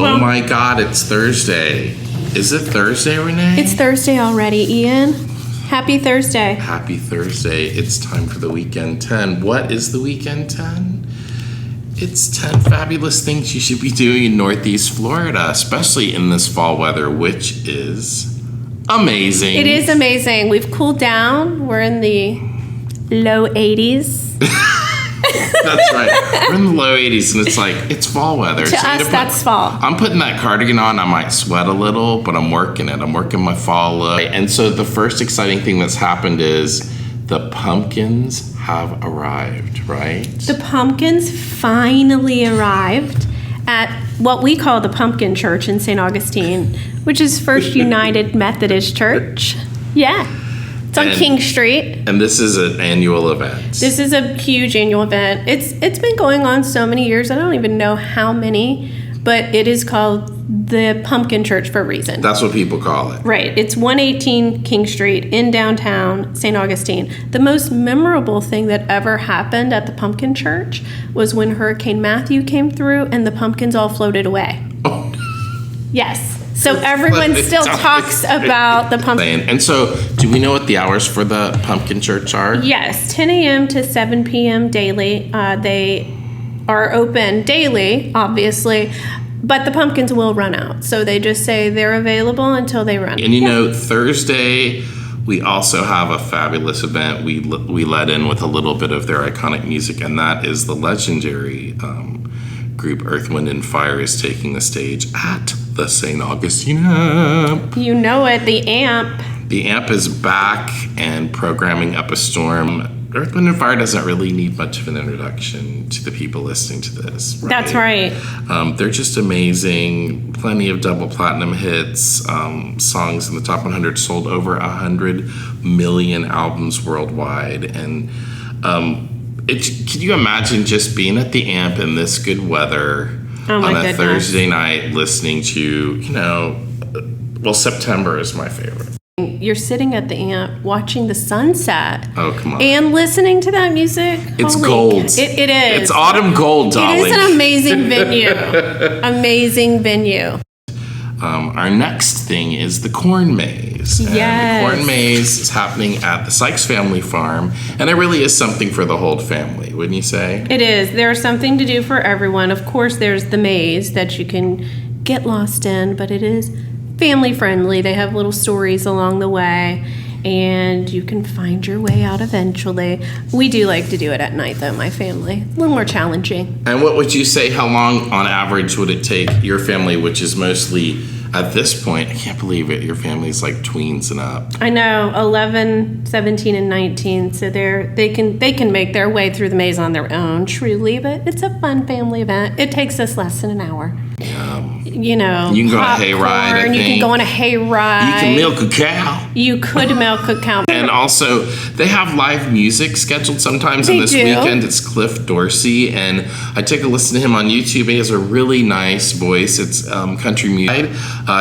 Oh my God, it's Thursday. Is it Thursday, Renee? It's Thursday already, Ian. Happy Thursday. Happy Thursday. It's time for the Weekend 10. What is the Weekend 10? It's 10 fabulous things you should be doing in Northeast Florida, especially in this fall weather, which is amazing. It is amazing. We've cooled down. We're in the low 80s. That's right. We're in the low 80s, and it's like, it's fall weather. To us, that's fall. I'm putting that cardigan on. I might sweat a little, but I'm working it. I'm working my fall look. And so the first exciting thing that's happened is the pumpkins have arrived, right? The pumpkins finally arrived at what we call the Pumpkin Church in St. Augustine, which is First United Methodist Church. Yeah. It's on King Street. And this is an annual event. This is a huge annual event. It's been going on so many years. I don't even know how many, but it is called the Pumpkin Church for a reason. That's what people call it. Right. It's 118 King Street in downtown St. Augustine. The most memorable thing that ever happened at the Pumpkin Church was when Hurricane Matthew came through and the pumpkins all floated away. Oh. Yes. So everyone still talks about the pumpkin. And so, do we know what the hours for the Pumpkin Church are? Yes, 10 a.m. to 7 p.m. daily. They are open daily, obviously, but the pumpkins will run out. So they just say they're available until they run out. And you know, Thursday, we also have a fabulous event. We let in with a little bit of their iconic music, and that is the legendary group Earth, Wind, and Fire is taking the stage at the St. Augustine Amp. You know it, the Amp. The Amp is back and programming up a storm. Earth, Wind, and Fire doesn't really need much of an introduction to the people listening to this. Right? That's right. They're just amazing. Plenty of double platinum hits. Songs in the top 100, sold over 100 million albums worldwide. And can you imagine just being at the Amp in this good weather on a Thursday night listening to, September is my favorite. You're sitting at the Amp watching the sunset. Oh, come on. And listening to that music. It's gold. It is. It's autumn gold, darling. It is an amazing venue. Amazing venue. Our next thing is the Corn Maze. And yes. The Corn Maze is happening at the Sykes family farm, and it really is something for the whole family, wouldn't you say? It is. There's something to do for everyone. Of course, there's the maze that you can get lost in, but it is family friendly. They have little stories along the way, and you can find your way out eventually. We do like to do it at night, though, my family. A little more challenging. And what would you say, how long on average would it take your family, which is mostly, at this point, I can't believe it, your family's like tweens and up. I know, 11, 17, and 19, so they can make their way through the maze on their own, truly, but it's a fun family event. It takes us less than an hour. You can go on a hayride, I think. You can go on a hayride. You can milk a cow. You could milk a cow. And also, they have live music scheduled sometimes in this weekend. It's Cliff Dorsey, and I take a listen to him on YouTube. He has a really nice voice. It's country music.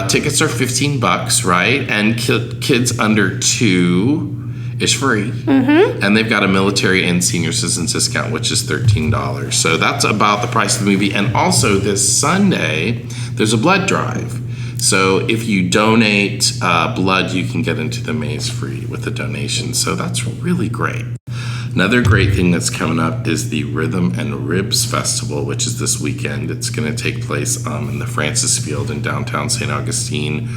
Tickets are $15, right? And kids under 2 is free. Mm-hmm. And they've got a military and senior citizens discount, which is $13. So that's about the price of the movie. And also this Sunday, there's a blood drive. So if you donate blood, you can get into the maze free with a donation. So that's really great. Another great thing that's coming up is the Rhythm and Ribs Festival, which is this weekend. It's going to take place in the Francis Field in downtown St. Augustine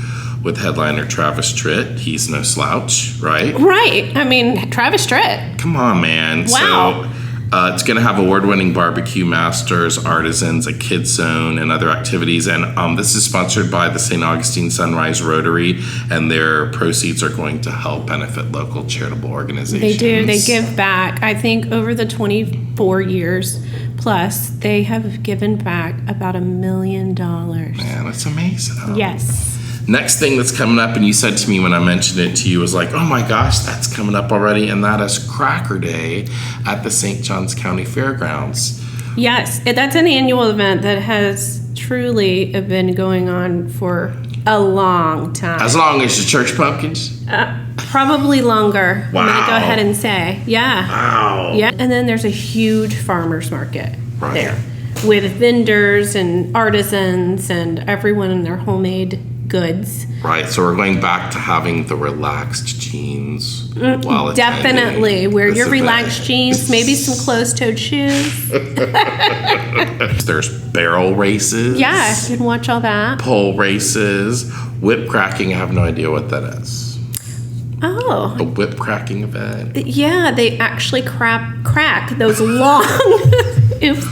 with headliner Travis Tritt. He's no slouch, right? Right. I mean, Travis Tritt. Come on, man. Wow. So it's going to have award-winning barbecue masters, artisans, a kids zone, and other activities. And this is sponsored by the St. Augustine Sunrise Rotary, and their proceeds are going to help benefit local charitable organizations. They do. They give back. I think over the 24 years plus, they have given back about $1 million. Man, that's amazing. Yes. Next thing that's coming up, and you said to me when I mentioned it to you, was like, oh my gosh, that's coming up already, and that is Cracker Day at the St. Johns County Fairgrounds. Yes, that's an annual event that has truly been going on for a long time. As long as the church pumpkins? Probably longer. Wow. I'm going to go ahead and say. Yeah. Wow. Yeah. And then there's a huge farmer's market there. with vendors and artisans and everyone in their homemade goods. Right, so we're going back to having the relaxed jeans while Definitely. Wear your event. relaxed jeans, maybe some closed-toed shoes. There's barrel races. Yeah, you can watch all that. Pole races. Whip cracking, I have no idea what that is. Oh. A whip cracking event. Yeah, they actually crack those long, those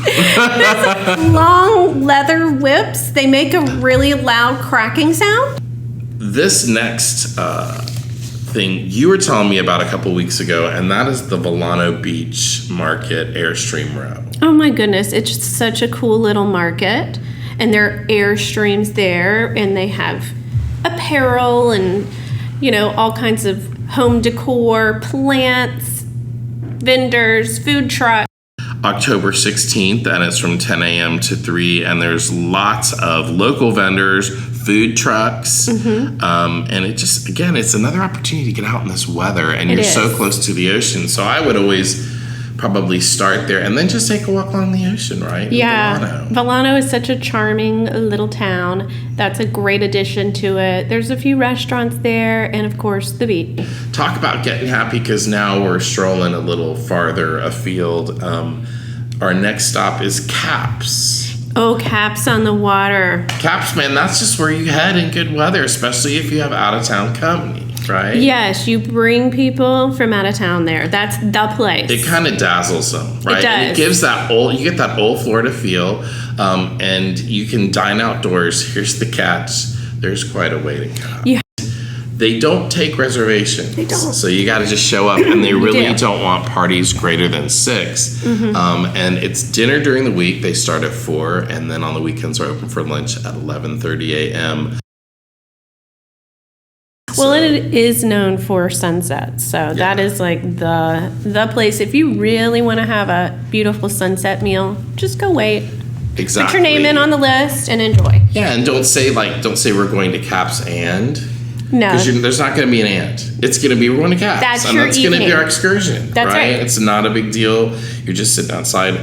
long leather whips. They make a really loud cracking sound. This next thing you were telling me about a couple weeks ago, and that is the Vilano Beach Market Airstream Row. Oh my goodness, it's such a cool little market. And there are Airstreams there, and they have apparel and, all kinds of home decor, plants, vendors, food trucks. October 16th, and it's from 10 a.m. to 3, and there's lots of local vendors, food trucks, and it just, again, it's another opportunity to get out in this weather, and you're so close to the ocean. So I would always probably start there and then just take a walk along the ocean, right? Yeah, Vilano is such a charming little town. That's a great addition to it. There's a few restaurants there, and of course the beach. Talk about getting happy, because now we're strolling a little farther afield. Our next stop is Caps. Oh, Caps on the water. Caps, man, that's just where you head in good weather, especially if you have out-of-town company, right? Yes, you bring people from out of town there. That's the place. It kind of dazzles them, right? It does. And it gives you get that old Florida feel, and you can dine outdoors. Here's the catch. There's quite a waiting time. Yeah. They don't take reservations. They don't. So you got to just show up, and they really don't want parties greater than 6. And it's dinner during the week. They start at 4, and then on the weekends are open for lunch at 11:30 a.m. Well, it is known for sunsets, so that is like the place. If you really want to have a beautiful sunset meal, just go wait. Exactly. Put your name in on the list and enjoy. Yeah, and don't say we're going to Caps and. No. Because there's not going to be an and. It's going to be we're going to Caps. That's and your that's going to be evening. our excursion. That's right. It's not a big deal. You're just sitting outside.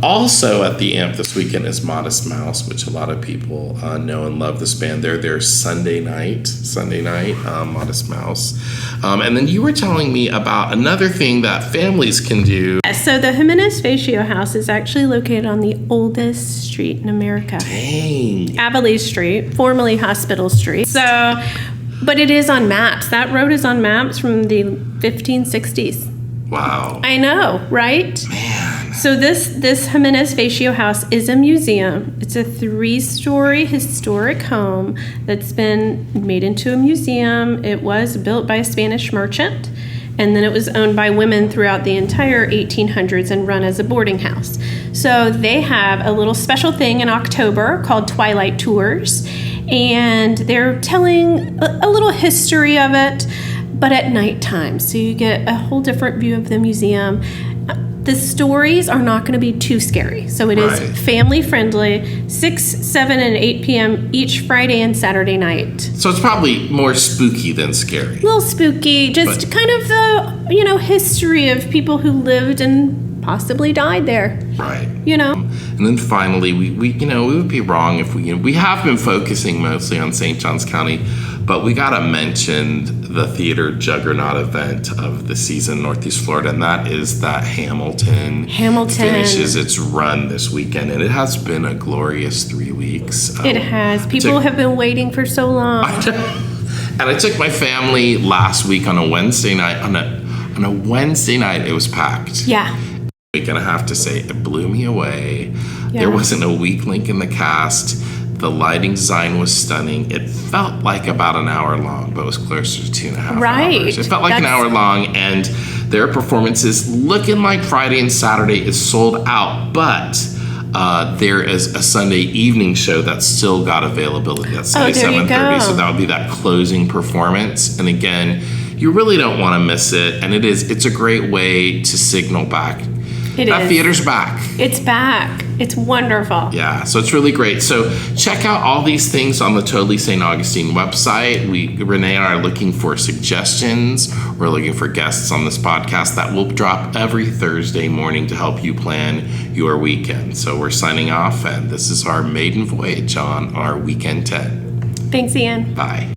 Also at the Amp this weekend is Modest Mouse, which a lot of people know and love this band. They're there Sunday night, Modest Mouse. And then you were telling me about another thing that families can do. So the Jimenez Facio House is actually located on the oldest street in America. Dang. Abilene Street, formerly Hospital Street. But it is on maps. That road is on maps from the 1560s. Wow. I know, right? Man. So this Jimenez Facio House is a museum. It's a 3-story historic home that's been made into a museum. It was built by a Spanish merchant, and then it was owned by women throughout the entire 1800s and run as a boarding house. So they have a little special thing in October called Twilight Tours, and they're telling a little history of it, but at nighttime. So you get a whole different view of the museum. The stories are not going to be too scary. So it is family friendly, 6, 7, and 8 p.m. each Friday and Saturday night. So it's probably more spooky than scary. A little spooky, just kind of the, history of people who lived and possibly died there. Right. And then finally, we would be wrong if we have been focusing mostly on St. Johns County, but we got to mention the theater juggernaut event of the season, Northeast Florida, and that is that Hamilton finishes its run this weekend, and it has been a glorious 3 weeks. It has. People have been waiting for so long. And I took my family last week on a Wednesday night. On a Wednesday night, it was packed. Yeah. I'm gonna have to say, it blew me away. Yeah. There wasn't a weak link in the cast. The lighting design was stunning. It felt like about an hour long, but it was closer to 2.5 hours. It felt like an hour long, and their performances, looking like Friday and Saturday, is sold out, but there is a Sunday evening show that's still got availability. That's Sunday 7:30, so that would be that closing performance. And again, you really don't want to miss it, and it's a great way to signal back That is. theater's back. It's back. It's wonderful. Yeah, so it's really great. So check out all these things on the Totally St. Augustine website. Renee and I are looking for suggestions. We're looking for guests on this podcast that will drop every Thursday morning to help you plan your weekend. So we're signing off, and this is our maiden voyage on our Weekend 10. Thanks, Ian. Bye.